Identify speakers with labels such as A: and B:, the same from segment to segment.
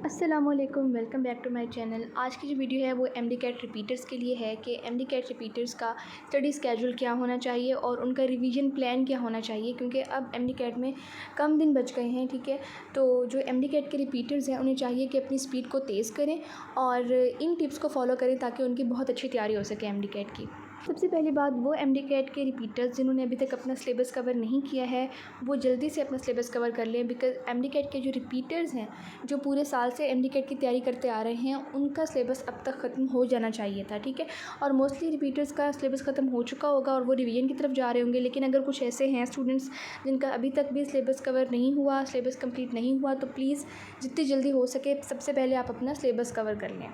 A: अस्सलामुअलैकुम, welcome back to my channel. आज की जो वीडियो है वो एमडी कैट रिपीटर्स के लिए है कि एमडी कैट रिपीटर्स का स्टडी स्केड्यूल क्या होना चाहिए और उनका रिवीजन प्लान क्या होना चाहिए, क्योंकि अब एमडी कैट में कम दिन बच गए हैं। ठीक है, तो जो एमडी कैट के रिपीटर्स हैं उन्हें चाहिए कि अपनी स्पीड को तेज़ करें और इन टिप्स को फॉलो करें ताकि उनकी बहुत अच्छी तैयारी हो सके एमडी कैट की। सबसे पहली बात, वो एमडी कैट के रिपीटर्स जिन्होंने अभी तक अपना सिलेबस कवर नहीं किया है वो जल्दी से अपना सिलेबस कवर कर लें, बिकॉज़ एमडी कैट के जो रिपीटर्स हैं जो पूरे साल से एमडी कैट की तैयारी करते आ रहे हैं उनका सिलेबस अब तक ख़त्म हो जाना चाहिए था। ठीक है, और मोस्टली रिपीटर्स का सिलेबस ख़त्म हो चुका होगा और वो रिवीजन की तरफ जा रहे होंगे। लेकिन अगर कुछ ऐसे हैं स्टूडेंट्स जिनका अभी तक भी सिलेबस कवर नहीं हुआ, सिलेबस कंप्लीट नहीं हुआ, तो प्लीज़ जितनी जल्दी हो सके सबसे पहले आप अपना सिलेबस कवर कर लें।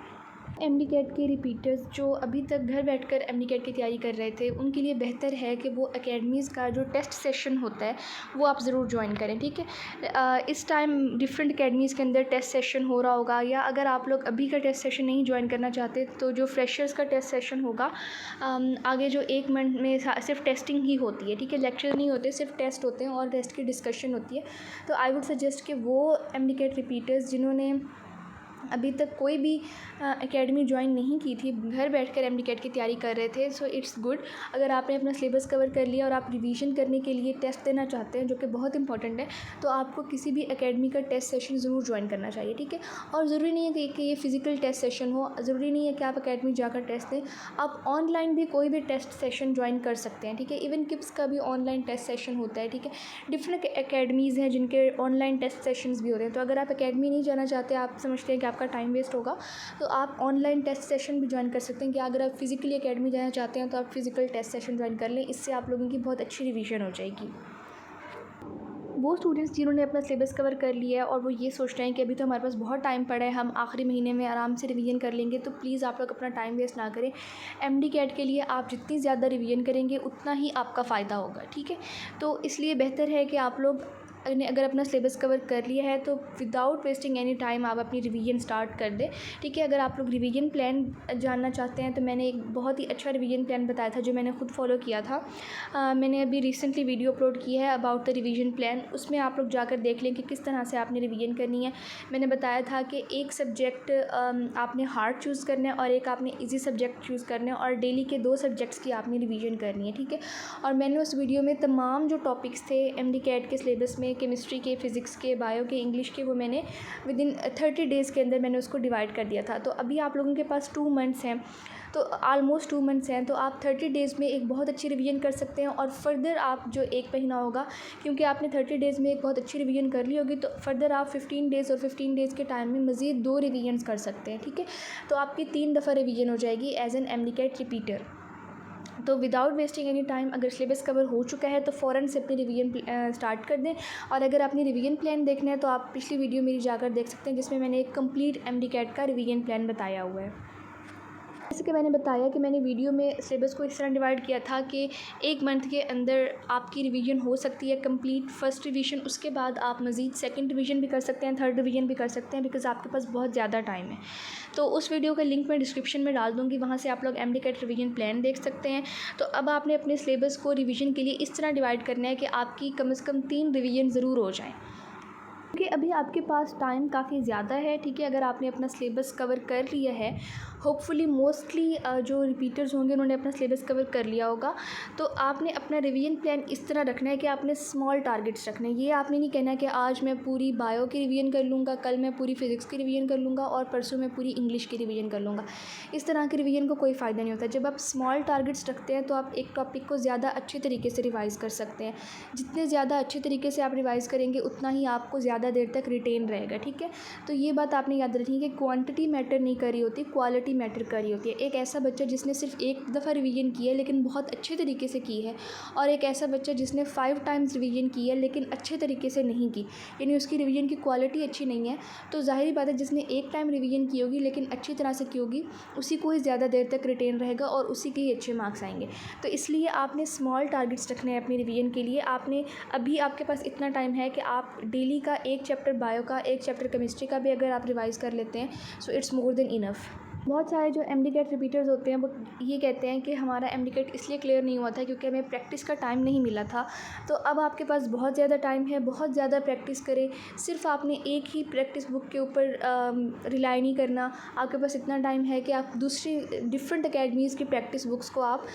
A: एमडी कैट के रिपीटर्स जो अभी तक घर बैठकर एमडी कैट की तैयारी कर रहे थे उनके लिए बेहतर है कि वो एकेडमीज़ का जो टेस्ट सेशन होता है वो आप ज़रूर ज्वाइन करें। ठीक है, इस टाइम डिफरेंट एकेडमीज़ के अंदर टेस्ट सेशन हो रहा होगा, या अगर आप लोग अभी का टेस्ट सेशन नहीं ज्वाइन करना चाहते तो जो फ्रेशर्स का टेस्ट सेशन होगा आगे जो 1 मंथ में सिर्फ टेस्टिंग ही होती है। ठीक है, लेक्चर नहीं होते, सिर्फ टेस्ट होते हैं और टेस्ट की डिस्कशन होती है। तो आई वुड सजेस्ट कि वो एमडी कैट रिपीटर्स जिन्होंने अभी तक कोई भी एकेडमी ज्वाइन नहीं की थी, घर बैठकर एमडी कैट की तैयारी कर रहे थे, सो इट्स गुड। अगर आपने अपना सिलेबस कवर कर लिया और आप रिवीजन करने के लिए टेस्ट देना चाहते हैं जो कि बहुत इंपॉर्टेंट है, तो आपको किसी भी एकेडमी का टेस्ट सेशन ज़रूर ज्वाइन करना चाहिए। ठीक है, और ज़रूरी नहीं है कि ये फ़िज़िकल टेस्ट सेशन हो, ज़रूरी नहीं है कि आप एकेडमी जाकर टेस्ट दें, आप ऑनलाइन भी कोई भी टेस्ट सेशन ज्वाइन कर सकते हैं। ठीक है, इवन किप्स का भी ऑनलाइन टेस्ट सेशन होता है। ठीक है, डिफरेंट एकेडमीज़ हैं जिनके ऑनलाइन टेस्ट सेशंस भी होते हैं। तो अगर आप एकेडमी नहीं जाना चाहते, आप समझते हैं कि आपका टाइम वेस्ट होगा, तो आप ऑनलाइन टेस्ट सेशन भी ज्वाइन कर सकते हैं। कि अगर आप फिज़िकली एकेडमी जाना चाहते हैं तो आप फिज़िकल टेस्ट सेशन ज्वाइन कर लें, इससे आप लोगों की बहुत अच्छी रिवीजन हो जाएगी। वो स्टूडेंट्स जिन्होंने अपना सिलेबस कवर कर लिया है और वो ये सोच रहे हैं कि अभी तो हमारे पास बहुत टाइम पड़ा है, हम आखिरी महीने में आराम से रिवीजन कर लेंगे, तो प्लीज़ आप लोग अपना टाइम वेस्ट ना करें। एमडी कैट के लिए आप जितनी ज़्यादा रिवीजन करेंगे उतना ही आपका फ़ायदा होगा। ठीक है, तो इसलिए बेहतर है कि आप लोग अगर अपना सिलेबस कवर कर लिया है तो विदाउट वेस्टिंग एनी टाइम आप अपनी रिवीजन स्टार्ट कर दें। ठीक है, अगर आप लोग रिवीजन प्लान जानना चाहते हैं तो मैंने एक बहुत ही अच्छा रिवीजन प्लान बताया था जो मैंने खुद फॉलो किया था। मैंने अभी रिसेंटली वीडियो अपलोड की है अबाउट द रिवीजन प्लान, उसमें आप लोग जाकर देख लें कि किस तरह से आपने रिवीजन करनी है। मैंने बताया था कि एक सब्जेक्ट आपने हार्ड चूज़ करना है और एक आपने ईजी सब्जेक्ट चूज़ करना है और डेली के 2 सब्जेक्ट्स की आपने रिवीजन करनी है। ठीक है, और मैंने उस वीडियो में तमाम जो टॉपिक्स थे एमडी कैट के सिलेबस में, केमिस्ट्री के, फ़िज़िक्स के, बायो के, इंग्लिश के, वो मैंने विदिन 30 डेज़ के अंदर मैंने उसको डिवाइड कर दिया था। तो अभी आप लोगों के पास 2 मंथ्स हैं, तो ऑलमोस्ट 2 मंथ्स हैं, तो आप 30 डेज़ में एक बहुत अच्छी रिवीजन कर सकते हैं। और फर्दर आप जो 1 महीना होगा, क्योंकि आपने 30 डेज़ में एक बहुत अच्छी रिवीजन कर ली होगी, तो फर्दर आप 15 डेज़ और 15 डेज़ के टाइम में मज़ीद 2 रिवीजन्स कर सकते हैं। ठीक है, तो आपकी 3 दफ़ा रिवीजन हो जाएगी as an MDCAT repeater. तो विदाउट वेस्टिंग एनी टाइम अगर सिलेबस कवर हो चुका है तो फ़ौरन से अपनी रिवीजन स्टार्ट कर दें। और अगर आपने रिवीजन प्लान देखना है तो आप पिछली वीडियो मेरी जाकर देख सकते हैं जिसमें मैंने एक कंप्लीट एमडी कैट का रिवीजन प्लान बताया हुआ है। जैसे कि मैंने बताया कि मैंने वीडियो में सिलेबस को इस तरह डिवाइड किया था कि 1 मंथ के अंदर आपकी रिवीजन हो सकती है कंप्लीट, फर्स्ट रिवीजन, उसके बाद आप मज़ीद सेकंड रिवीजन भी कर सकते हैं, थर्ड रिवीजन भी कर सकते हैं, बिकॉज़ आपके पास बहुत ज़्यादा टाइम है। तो उस वीडियो का लिंक मैं डिस्क्रिप्शन में डाल दूँगी, वहाँ से आप लोग एमडी कैट रिवीजन प्लान देख सकते हैं। तो अब आपने अपने सिलेबस को रिवीजन के लिए इस तरह डिवाइड करना है कि आपकी कम से कम 3 रिवीजन ज़रूर हो जाएँ, क्योंकि अभी आपके पास टाइम काफ़ी ज़्यादा है। ठीक है, अगर आपने अपना सिलेबस कवर कर लिया है, होपफुली मोस्टली जो रिपीटर्स होंगे उन्होंने अपना सिलेबस कवर कर लिया होगा, तो आपने अपना रिवीजन प्लान इस तरह रखना है कि आपने स्मॉल टारगेट्स रखने हैं। ये आपने नहीं कहना कि आज मैं पूरी बायो की रिवीजन कर लूँगा, कल मैं पूरी फ़िज़िक्स की रिवीजन कर लूँगा और परसों मैं पूरी इंग्लिश की रिवीजन कर लूँगा। इस तरह की रिवीजन को कोई फ़ायदा नहीं होता। जब आप स्मॉल टारगेट्स रखते हैं तो आप एक टॉपिक को ज़्यादा अच्छे तरीके से रिवाइज़ कर सकते हैं। जितने ज़्यादा अच्छे तरीके से आप रिवाइज़ करेंगे उतना ही आपको ज़्यादा देर तक रिटेन रहेगा। ठीक है, तो ये बात आपने याद रखनी है कि क्वांटिटी मैटर नहीं कर रही होती, क्वालिटी मैटर कर रही होती है। एक ऐसा बच्चा जिसने सिर्फ 1 दफ़ा रिवीजन की है लेकिन बहुत अच्छे तरीके से की है, और एक ऐसा बच्चा जिसने 5 टाइम्स रिवीजन की है लेकिन अच्छे तरीके से नहीं की, यानी उसकी रिवीजन की क्वालिटी अच्छी नहीं है, तो ज़ाहिर बात है जिसने 1 टाइम रिवीजन की होगी लेकिन अच्छी तरह से की होगी उसी को ही ज़्यादा देर तक रिटेन रहेगा और उसी के ही अच्छे मार्क्स आएंगे। तो इसलिए आपने स्मॉल टारगेट्स रखने हैं अपनी रिवीजन के लिए। आपने अभी आपके पास इतना टाइम है कि आप डेली का 1 चैप्टर बायो का, 1 चैप्टर केमिस्ट्री का भी अगर आप रिवाइज़ कर लेते हैं, so it's more than enough. बहुत सारे जो एमडी कैट रिपीटर्स होते हैं वो ये कहते हैं कि हमारा एमडी कैट इसलिए क्लियर नहीं हुआ था क्योंकि हमें प्रैक्टिस का टाइम नहीं मिला था। तो अब आपके पास बहुत ज़्यादा टाइम है, बहुत ज़्यादा प्रैक्टिस करें। सिर्फ आपने एक ही प्रैक्टिस बुक के ऊपर रिलाई नहीं करना। आपके पास इतना टाइम है कि आप दूसरी डिफरेंट अकेडमीज़ की प्रैक्टिस बुक्स को आप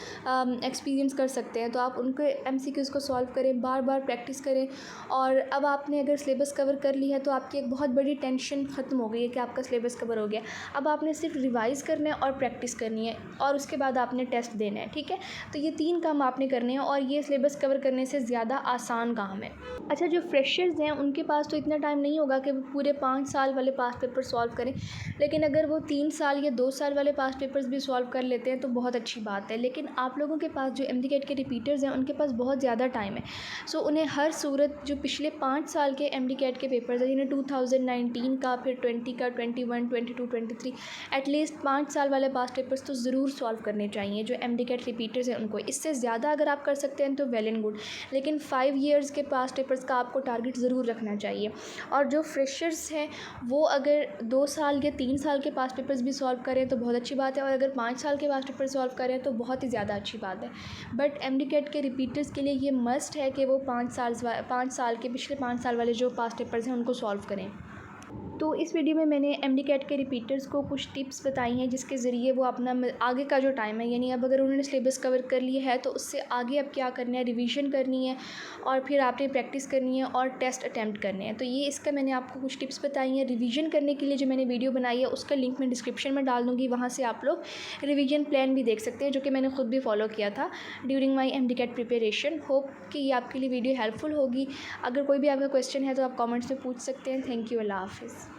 A: एक्सपीरियंस कर सकते हैं। तो आप उनके एमसीक्यूज़ को सॉल्व करें, बार बार प्रैक्टिस करें। और अब आपने अगर सिलेबस कवर कर ली है तो आपकी एक बहुत बड़ी टेंशन ख़त्म हो गई है कि आपका सिलेबस कवर हो गया। अब आपने सिर्फ रिवाइज़ करना है और प्रैक्टिस करनी है और उसके बाद आपने टेस्ट देना है, ठीक है। तो ये 3 काम आपने करने हैं और ये सिलेबस कवर करने से ज़्यादा आसान काम है। अच्छा, जो फ्रेशर्स हैं उनके पास तो इतना टाइम नहीं होगा कि वो पूरे 5 साल वाले पास्ट पेपर सॉल्व करें, लेकिन अगर वो 3 साल या 2 साल वाले पास्ट पेपर्स भी सॉल्व कर लेते हैं तो बहुत अच्छी बात है। लेकिन आप लोगों के पास जो एमडी कैट के रिपीटर्स हैं उनके पास बहुत ज़्यादा टाइम है। सो उन्हें हर सूरत जो पिछले 5 साल के एमडी कैट के पेपर्स हैं, जिन्हें 2019 का, फिर 20 का, 21, 22, 23, एटलीस्ट 5 साल वाले पास्ट पेपर्स तो ज़रूर सॉल्व करने चाहिए जो एमडी कैट रिपीटर्स हैं उनको। इससे ज़्यादा अगर आप कर सकते हैं तो वेल एंड गुड, लेकिन 5 ईयर्स के पास्ट पेपर्स का आपको टारगेट ज़रूर रखना चाहिए। और जो फ्रेशर्स हैं वो अगर 2 साल या 3 साल के पास्ट पेपर्स भी सॉल्व करें तो बहुत अच्छी बात है, और अगर 5 साल के पास्ट पेपर सॉल्व करें तो बहुत ही ज़्यादा अच्छी बात है। बट एमडी कैट के रिपीटर्स के लिए ये मस्ट है कि वो 5 साल के पिछले 5 साल वाले जो पास्ट पेपर्स हैं उनको सॉल्व करें। तो इस वीडियो में मैंने एमडी कैट के रिपीटर्स को कुछ टिप्स बताई हैं जिसके ज़रिए वो अपना आगे का जो टाइम है, यानी अब अगर उन्होंने सिलेबस कवर कर लिया है तो उससे आगे अब क्या करना है, रिवीजन करनी है और फिर आपने प्रैक्टिस करनी है और टेस्ट अटैम्प्ट करने हैं। तो ये इसका मैंने आपको कुछ टिप्स बताई हैं। रिवीजन करने के लिए जो मैंने वीडियो बनाई है उसका लिंक मैं डिस्क्रिप्शन में डाल दूँगी, वहाँ से आप लोग रिवीजन प्लान भी देख सकते हैं जो कि मैंने खुद भी फॉलो किया था during my MDCAT preparation. Hope कि ये आपके लिए वीडियो हेल्पफुल होगी। अगर कोई भी आपका क्वेश्चन है तो आप कॉमेंट्स में पूछ सकते हैं। थैंक यू, अल्लाह हाफ़िज़।